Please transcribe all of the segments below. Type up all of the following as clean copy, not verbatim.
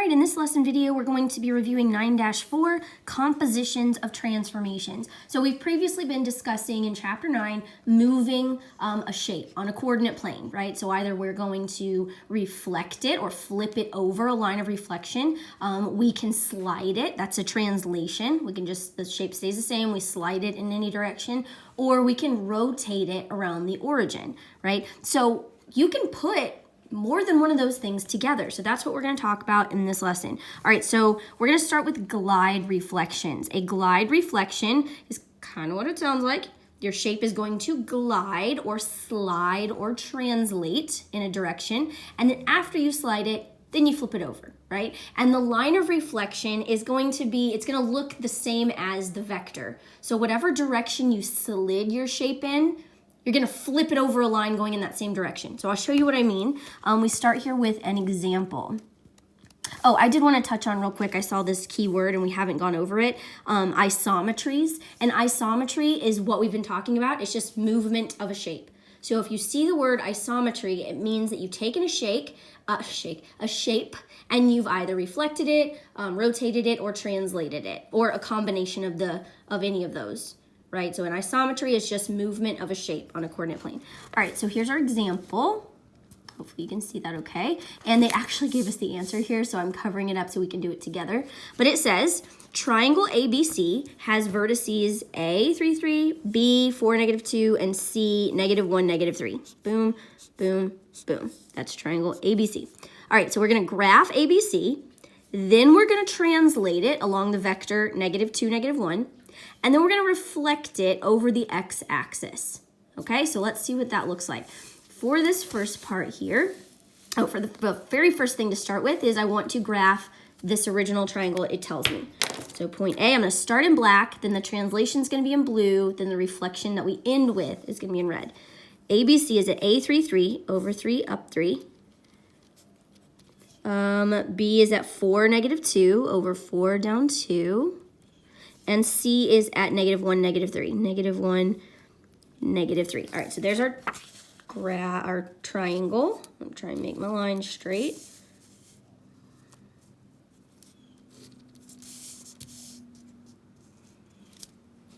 right, in this lesson video, we're going to be reviewing 9-4, Compositions of Transformations. So we've previously been discussing in Chapter 9, moving a shape on a coordinate plane, right? So either we're going to reflect it or flip it over a line of reflection. We can slide it, that's a translation. We can just, the shape stays the same, we slide it in any direction, or we can rotate it around the origin, right? So you can put more than one of those things together. So that's what we're going to talk about in this lesson. All right, so we're going to start with glide reflections. A glide reflection is kind of what it sounds like. Your shape is going to glide or slide or translate in a direction. And then after you slide it, then you flip it over, right? And the line of reflection is going to be, it's going to look the same as the vector. So whatever direction you slid your shape in, you're going to flip it over a line going in that same direction. So I'll show you what I mean. We start here with an example. Oh, I did want to touch on real quick. I saw this keyword and we haven't gone over it. Isometries. And isometry is what we've been talking about. It's just movement of a shape. So if you see the word isometry, it means that you've taken a shape, and you've either reflected it, rotated it, or translated it, or a combination of any of those. Right, so an isometry is just movement of a shape on a coordinate plane. All right, so here's our example. Hopefully you can see that okay. And they actually gave us the answer here, so I'm covering it up so we can do it together. But it says, triangle ABC has vertices A, 3, 3, B, 4, -2, and C, -1, -3. Boom, boom, boom. That's triangle ABC. All right, so we're gonna graph ABC. Then we're gonna translate it along the vector -2, -1. And then we're going to reflect it over the x-axis. Okay, so let's see what that looks like. For this first part here, for the very first thing to start with is I want to graph this original triangle it tells me. So point A, I'm going to start in black, then the translation is going to be in blue, then the reflection that we end with is going to be in red. ABC is at A, 3, 3, over 3, up 3. B is at 4, -2, over 4, down 2. And C is at -1, -3. -1, -3. All right, so there's our triangle. I'm trying to make my line straight.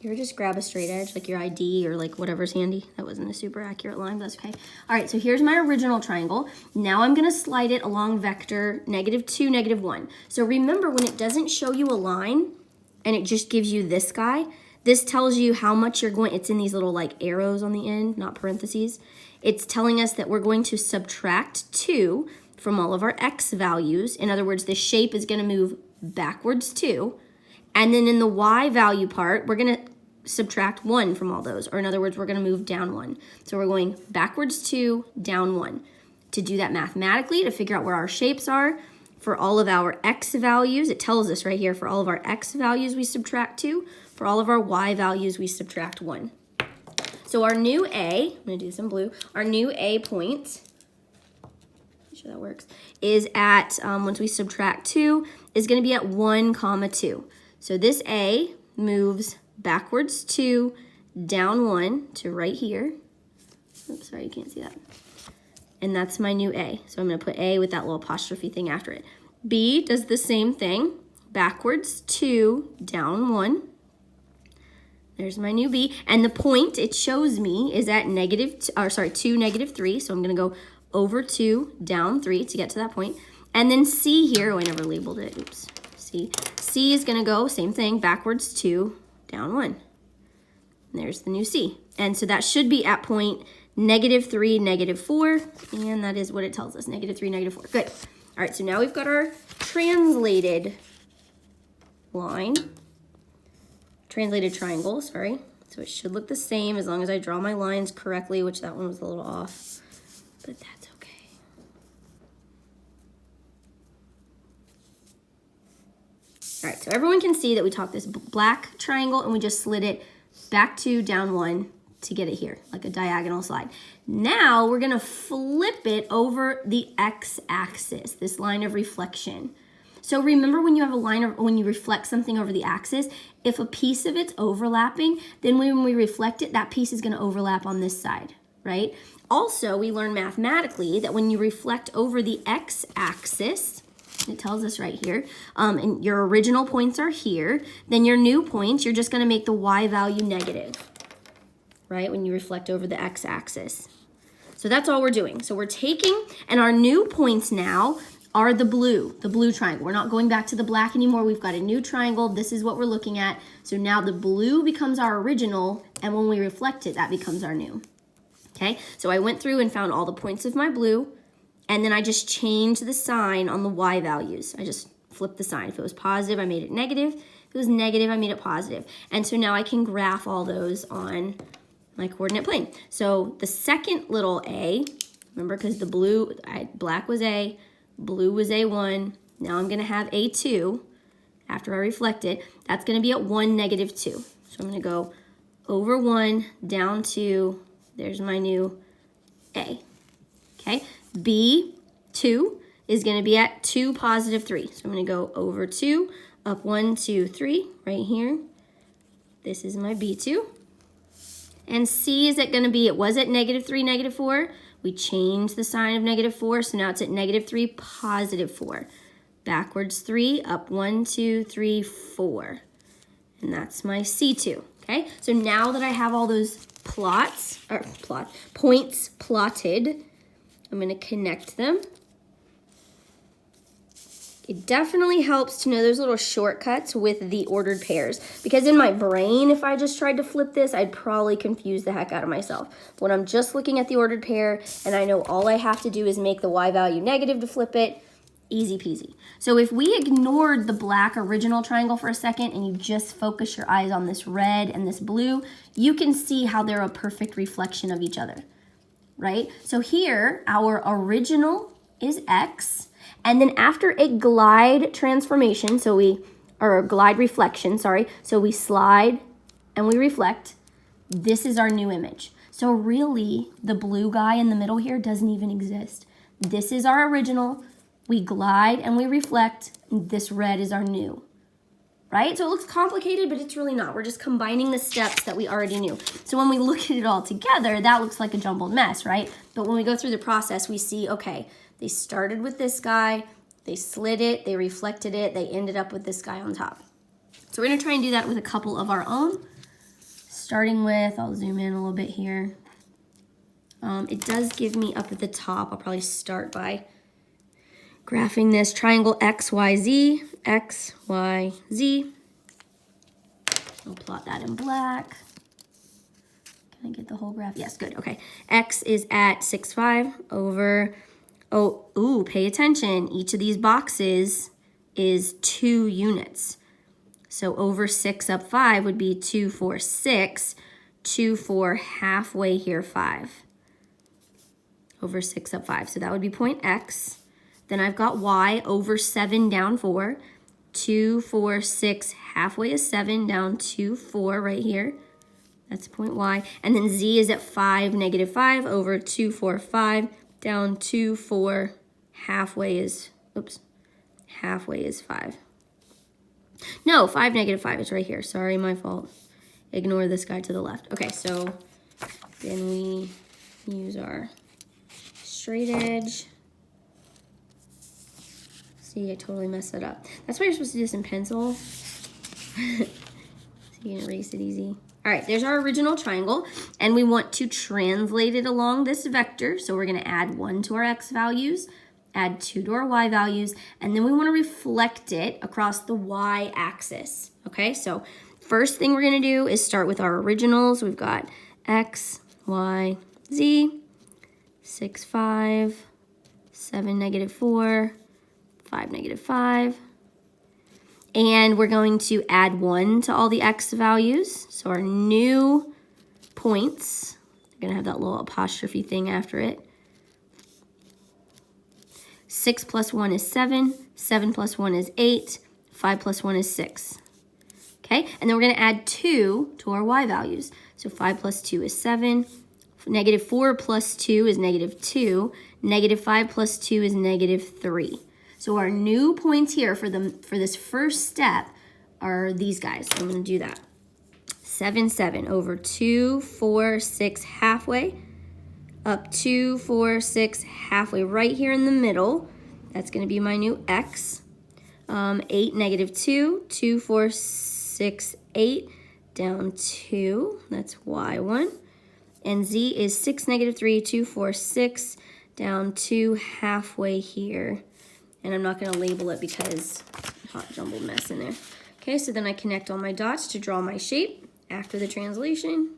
You ever just grab a straight edge, like your ID or like whatever's handy? That wasn't a super accurate line, but that's okay. All right, so here's my original triangle. Now I'm gonna slide it along vector -2, -1. So remember, when it doesn't show you a line, and it just gives you this guy, this tells you how much you're going, it's in these little like arrows on the end, not parentheses. It's telling us that we're going to subtract 2 from all of our x values. In other words, the shape is gonna move backwards 2. And then in the y value part, we're gonna subtract 1 from all those. Or in other words, we're gonna move down 1. So we're going backwards 2, down 1. To do that mathematically, to figure out where our shapes are, for all of our x values, it tells us right here, for all of our x values, we subtract 2. For all of our y values, we subtract 1. So our new A, I'm gonna do this in blue, our new A point, make sure that works, is at, once we subtract 2, is gonna be at 1, 2. So this A moves backwards 2, down 1 to right here. Oops, sorry, you can't see that. And that's my new A. So I'm gonna put A with that little apostrophe thing after it. B does the same thing, backwards 2, down 1. There's my new B. And the point it shows me is at 2, -3. So I'm gonna go over 2, down 3 to get to that point. And then C here, oh, I never labeled it, oops, C. C is gonna go, same thing, backwards 2, down 1. And there's the new C. And so that should be at point -3, -4, and that is what it tells us, -3, -4. Good. All right, so now we've got our translated line, translated triangle, sorry. So it should look the same as long as I draw my lines correctly, which that one was a little off, but that's okay. All right, so everyone can see that we took this black triangle and we just slid it back 2, down 1, to get it here, like a diagonal slide. Now we're gonna flip it over the x-axis, this line of reflection. So remember, when you have a line of, when you reflect something over the axis, if a piece of it's overlapping, then when we reflect it, that piece is gonna overlap on this side, right? Also, we learn mathematically that when you reflect over the x-axis, It tells us right here. And your original points are here. Then your new points, you're just going to make the y value negative, right, when you reflect over the x-axis. So that's all we're doing. So we're taking, and our new points now are the blue triangle. We're not going back to the black anymore. We've got a new triangle. This is what we're looking at. So now the blue becomes our original, and when we reflect it, that becomes our new. Okay, so I went through and found all the points of my blue, and then I just changed the sign on the y values. I just flipped the sign. If it was positive, I made it negative. If it was negative, I made it positive. And so now I can graph all those on my coordinate plane. So the second little a, remember, because the black was a, blue was a1. Now I'm going to have a2 after I reflect it. That's going to be at 1, -2. So I'm going to go over 1, down 2. There's my new a. Okay, B2 is going to be at 2, +3. So I'm going to go over 2, up 1, 2, 3, right here. This is my B2. And C is it going to be, it was at -3, -4. We changed the sign of -4, so now it's at -3, +4. Backwards 3, up 1, 2, 3, 4. And that's my C2, okay? So now that I have all those points plotted, I'm going to connect them. It definitely helps to know those little shortcuts with the ordered pairs, because in my brain, if I just tried to flip this, I'd probably confuse the heck out of myself. When I'm just looking at the ordered pair and I know all I have to do is make the y value negative to flip it, easy peasy. So if we ignored the black original triangle for a second and you just focus your eyes on this red and this blue, you can see how they're a perfect reflection of each other, right? So here, our original is x. And then after a glide transformation, or glide reflection, sorry, so we slide and we reflect, this is our new image. So really, the blue guy in the middle here doesn't even exist. This is our original, we glide and we reflect, and this red is our new, right? So it looks complicated, but it's really not. We're just combining the steps that we already knew. So when we look at it all together, that looks like a jumbled mess, right? But when we go through the process, we see, okay, they started with this guy, they slid it, they reflected it, they ended up with this guy on top. So we're gonna try and do that with a couple of our own. Starting with, I'll zoom in a little bit here. It does give me up at the top, I'll probably start by graphing this triangle X, Y, Z, X, Y, Z. I'll plot that in black. Can I get the whole graph? Yes, good, okay. X is at 6, 5 over, pay attention. Each of these boxes is 2 units. So over 6 up 5 would be 2, 4, 6. 2, 4, halfway here, 5. Over 6 up 5. So that would be point X. Then I've got Y over 7 down 4. 2, 4, 6, halfway is 7, down 2, 4 right here. That's point Y. And then Z is at 5, -5 over 2, 4, 5. Down 2, 4, halfway is 5. No, 5, -5, it's right here. Sorry, my fault. Ignore this guy to the left. Okay, so then we use our straight edge. See, I totally messed that up. That's why you're supposed to do this in pencil. So you can erase it easy. All right, there's our original triangle, and we want to translate it along this vector. So we're gonna add 1 to our x values, add 2 to our y values, and then we wanna reflect it across the y axis, okay? So first thing we're gonna do is start with our originals. We've got x, y, z, 6, 5, 7, -4, 5, -5. And we're going to add 1 to all the x values. So our new points, are gonna have that little apostrophe thing after it. 6 + 1 is 7, 7 + 1 is 8, 5 + 1 is 6. Okay, and then we're gonna add 2 to our y values. So 5 + 2 is 7, -4 + 2 is -2, -5 + 2 is -3. So our new points here for this first step are these guys. So I'm gonna do that. 7, 7 over 2, 4, 6, halfway, up 2, 4, 6, halfway right here in the middle. That's going to be my new x. 8, negative 2, 2, 4, 6, 8, down 2. That's y1. And z is 6, negative 3, 2, 4, 6, down 2, halfway here. And I'm not going to label it because hot jumbled mess in there. Okay, so then I connect all my dots to draw my shape after the translation.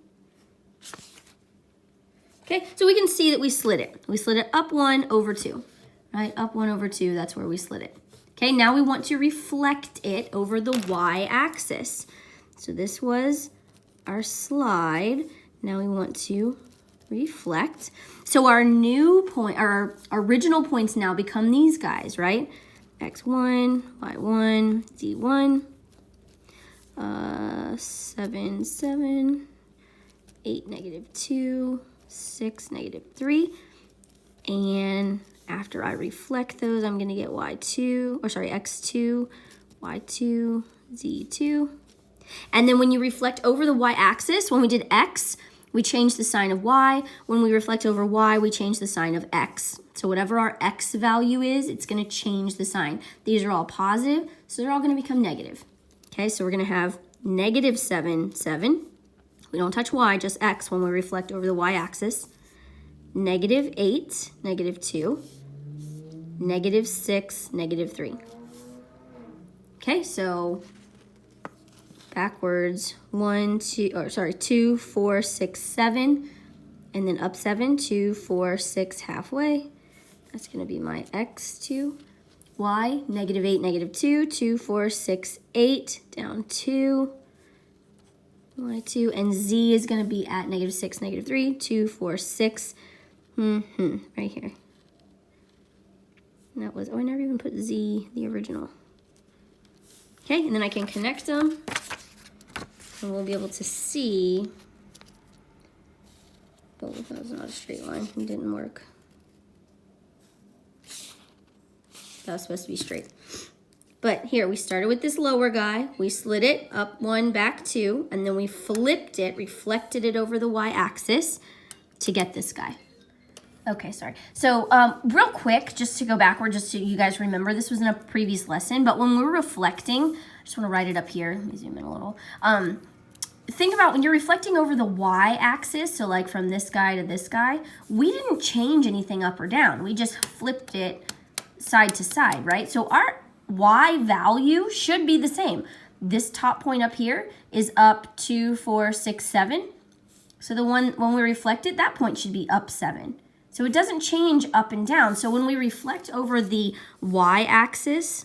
Okay, so we can see that we slid it. We slid it up 1 over 2, right? Up 1 over 2, that's where we slid it. Okay, now we want to reflect it over the y-axis. So this was our slide. Now we want to reflect. So our new point, our original points now become these guys, right? x1, y1, z1, 7, 7, 8, negative 2, 6, negative 3, and after I reflect those, I'm going to get x2, y2, z2. And then when you reflect over the y-axis, when we did x, we changed the sign of y. When we reflect over y, we change the sign of x. So whatever our x value is, it's going to change the sign. These are all positive, so they're all going to become negative. Okay, so we're going to have negative 7, 7. We don't touch y, just x when we reflect over the y-axis. Negative 8, negative 2. Negative 6, negative 3. Okay, so backwards 2, 4, 6, 7, and then up 7, 2, 4, 6, halfway. That's going to be my x2. Y, negative 8, negative 2, 2, 4, 6, 8, down 2. Y2, and z is going to be at negative 6, negative 3, 2, 4, 6, right here. And that was, I never even put z, the original. Okay, and then I can connect them, and we'll be able to see. Oh, that was not a straight line. It didn't work. That was supposed to be straight. But here, we started with this lower guy. We slid it up 1, back 2, and then we flipped it, reflected it over the y-axis to get this guy. Okay, sorry. So real quick, just to go backward, just so you guys remember, this was in a previous lesson, but when we were reflecting, I just want to write it up here. Let me zoom in a little. Think about when you're reflecting over the y-axis, so like from this guy to this guy, we didn't change anything up or down. We just flipped it side to side, right? So our y value should be the same. This top point up here is up 2, 4, 6, 7. So the one when we reflect it, that point should be up 7. So it doesn't change up and down. So when we reflect over the y-axis,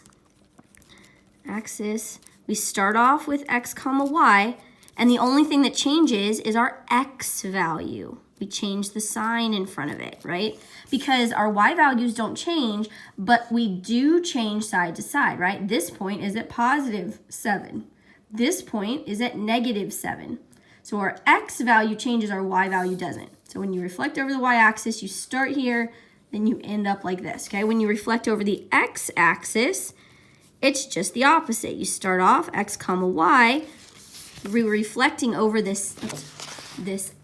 we start off with x comma y, and the only thing that changes is our x value. We change the sign in front of it, right? Because our y values don't change, but we do change side to side, right? This point is at positive 7. This point is at negative 7. So our x value changes, our y value doesn't. So when you reflect over the y-axis, you start here, then you end up like this, okay? When you reflect over the x-axis, it's just the opposite. You start off x comma y, reflecting over this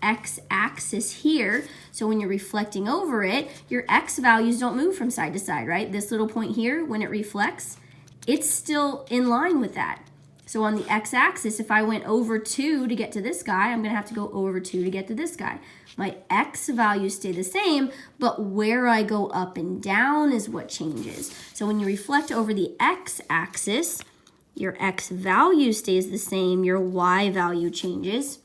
x-axis here. So when you're reflecting over it, your x values don't move from side to side, right? This little point here, when it reflects, it's still in line with that. So on the x-axis, if I went over 2 to get to this guy, I'm going to have to go over 2 to get to this guy. My x values stay the same, but where I go up and down is what changes. So when you reflect over the x-axis, your x value stays the same, your y value changes.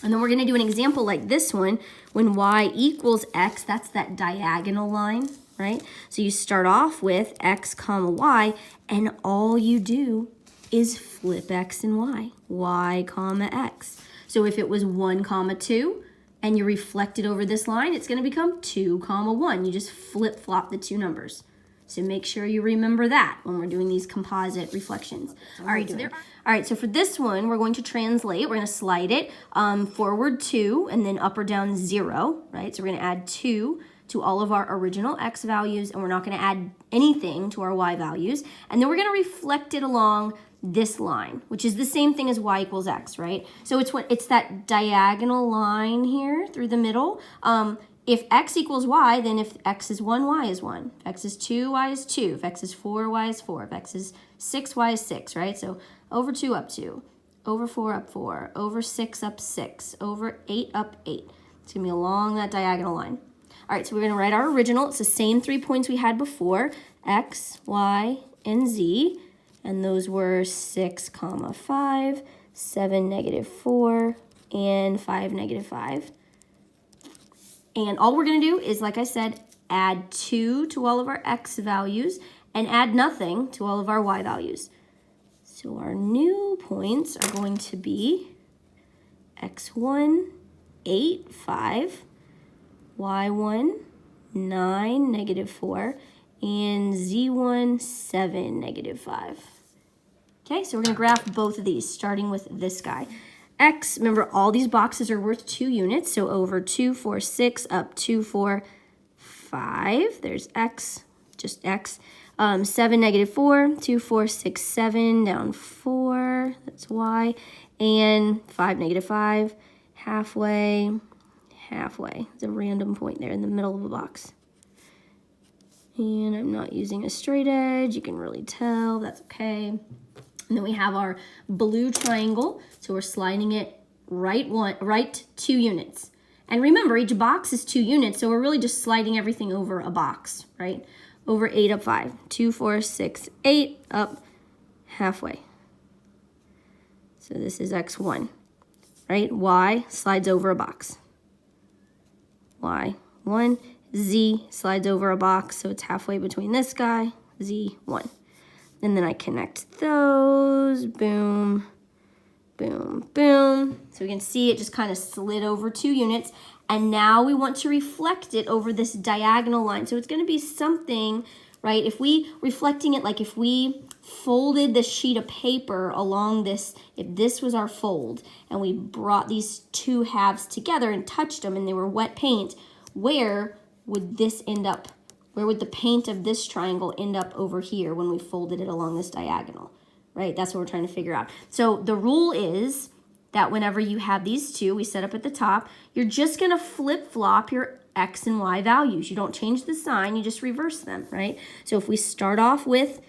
And then we're going to do an example like this one. When y equals x, that's that diagonal line, right? So you start off with x comma y, and all you do is flip x and y comma x. So if it was 1 comma 2 and you reflect it over this line, it's going to become 2 comma 1. You just flip-flop the two numbers. So make sure you remember that when we're doing these composite reflections. All right, so for this one, we're going to translate. We're going to slide it forward 2 and then up or down 0, right? So we're going to add 2 to all of our original x values, and we're not going to add anything to our y values. And then we're going to reflect it along this line, which is the same thing as y equals x, right? So it's that diagonal line here through the middle. if x equals y, then if x is 1, y is 1. If x is 2, y is 2. If x is 4, y is 4. If x is 6, y is 6, right? So over 2 up 2, over 4 up 4, over 6 up 6, over 8 up 8. It's going to be along that diagonal line. All right, so we're going to write our original. It's the same 3 points we had before, x, y, and z. And those were 6, 5, 7, -4, and 5, -5. And all we're going to do is, like I said, add 2 to all of our x values and add nothing to all of our y values. So our new points are going to be x1, 8, 5, y1, 9, -4, and z1, 7, -5. Okay, so we're going to graph both of these, starting with this guy. X, remember all these boxes are worth 2 units, so over 2, 4, 6, up 2, 4, 5. There's x, just x. 7, -4, 2, 4, 6, 7, down 4, that's y. And 5, -5, halfway, halfway. It's a random point there in the middle of the box. And I'm not using a straight edge, you can really tell, that's okay. And then we have our blue triangle, so we're sliding it right 2 units. And remember, each box is 2 units, so we're really just sliding everything over a box, right? Over 8 up 5, 2, 4, 6, 8, up halfway. So this is x1, right? Y slides over a box. Y1, Z slides over a box, so it's halfway between this guy, Z1. And then I connect those, boom, boom, boom. So we can see it just kind of slid over 2 units. And now we want to reflect it over this diagonal line. So it's going to be something, right? If we, reflecting it, like if we folded this sheet of paper along this, if this was our fold, and we brought these 2 halves together and touched them and they were wet paint, where would this end up? Where would the paint of this triangle end up over here when we folded it along this diagonal, right? That's what we're trying to figure out. So the rule is that whenever you have these 2, we set up at the top, you're just gonna flip-flop your x and y values. You don't change the sign, you just reverse them, right? So if we start off with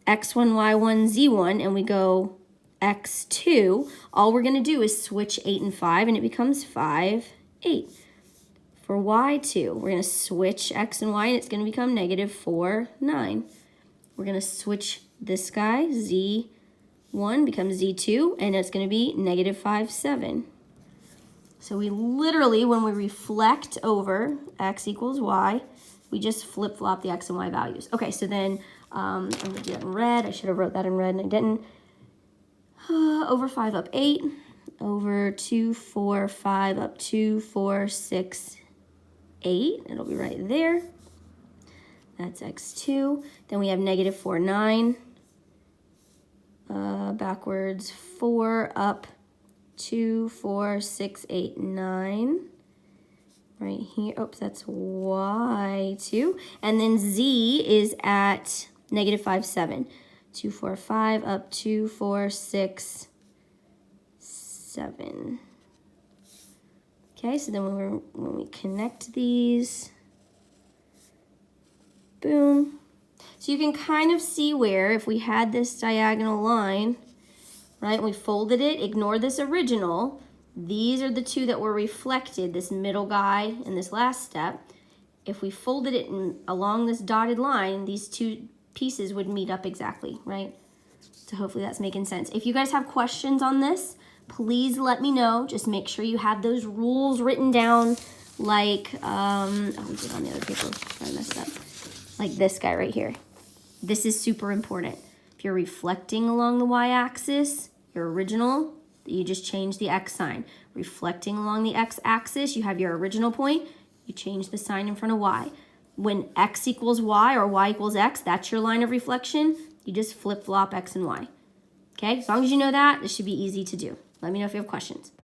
x1, y1, z1, and we go x2, all we're gonna do is switch 8 and 5, and it becomes 5, 8. For y2, we're going to switch x and y, and it's going to become -4, 9. We're going to switch this guy, z1 becomes z2, and it's going to be -5, 7. So we literally, when we reflect over x equals y, we just flip-flop the x and y values. Okay, so then I'm going to do that in red. I should have wrote that in red, and I didn't. Over 5 up 8, over 2, 4, 5 up 2, 4, 6, 8, it'll be right there. That's x2. Then we have -4, 9. Backwards 4 up 2, 4, 6, 8, 9. Right here. Oops, that's y2. And then z is at -5, 7. 2, 4, 5 up 2, 4, 6, 7. Okay, so then when we connect these, boom. So you can kind of see where if we had this diagonal line, right, we folded it, ignore this original, these are the 2 that were reflected, this middle guy and this last step. If we folded it along this dotted line, these 2 pieces would meet up exactly, right? So hopefully that's making sense. If you guys have questions on this, please let me know. Just make sure you have those rules written down, like, oh, we did on the other paper. I messed up. Like this guy right here. This is super important. If you're reflecting along the y-axis, your original, you just change the x sign. Reflecting along the x-axis, you have your original point, you change the sign in front of y. When x equals y or y equals x, that's your line of reflection. You just flip-flop x and y. Okay, as long as you know that, this should be easy to do. Let me know if you have questions.